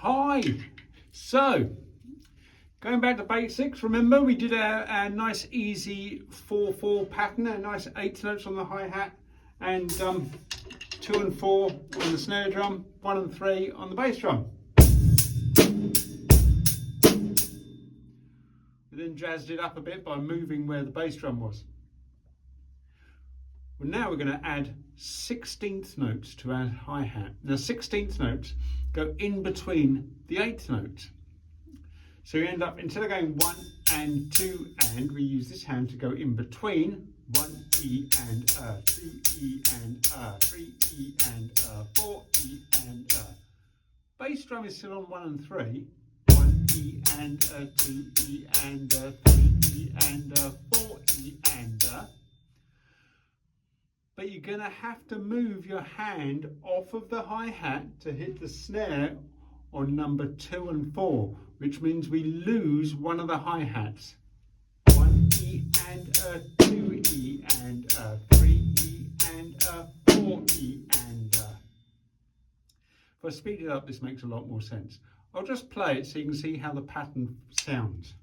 Hi. So, going back to basics, remember we did a nice easy 4/4 pattern, a nice 8 notes on the hi-hat and 2 and 4 on the snare drum, 1 and 3 on the bass drum. We then jazzed it up a bit by moving where the bass drum was. Well, now we're going to add 16th notes to our hi-hat. Now 16th notes go in between the 8th note. So you end up, instead of going 1 and 2 and, we use this hand to go in between 1 E and 2 E and 3 E and 4 E and Bass drum is still on 1 and 3. 1 E and 2 E and 3 E and 4 E and but you're going to have to move your hand off of the hi-hat to hit the snare on number 2 and 4, which means we lose one of the hi-hats. 1 E and 2 E and 3 E and 4 E and If I speed it up, this makes a lot more sense. I'll just play it so you can see how the pattern sounds.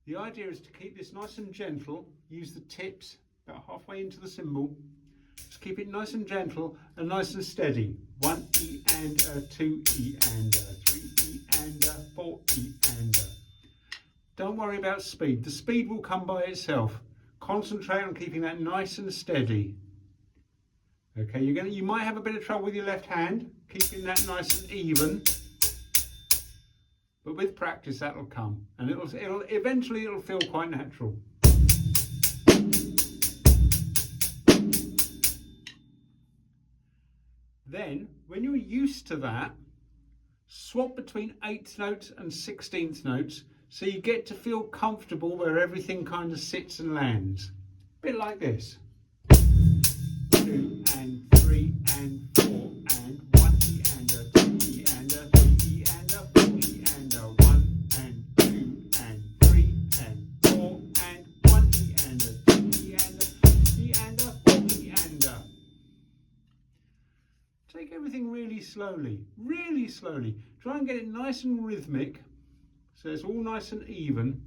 The idea is to keep this nice and gentle, use the tips about halfway into the cymbal, just keep it nice and gentle and nice and steady. 1 E and 2 E and 3 E and 4 E and Don't worry about speed, the speed will come by itself. Concentrate on keeping that nice and steady. Okay, you might have a bit of trouble with your left hand, keeping that nice and even. But with practice that'll come, and it'll eventually feel quite natural. Then, when you're used to that, swap between 8th notes and 16th notes so you get to feel comfortable where everything kind of sits and lands. A bit like this. 2 and 3 and 4 and 1 E and 2 E and 3 E and 4 E and 1 and 2 and 3 and 4 and 1 E and 2 E and 3 and 4 E and Take everything really slowly, really slowly. Try and get it nice and rhythmic so it's all nice and even,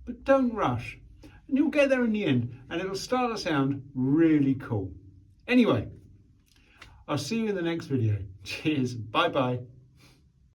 but don't rush. And you'll get there in the end and it'll start to sound really cool. Anyway, I'll see you in the next video. Cheers, bye bye.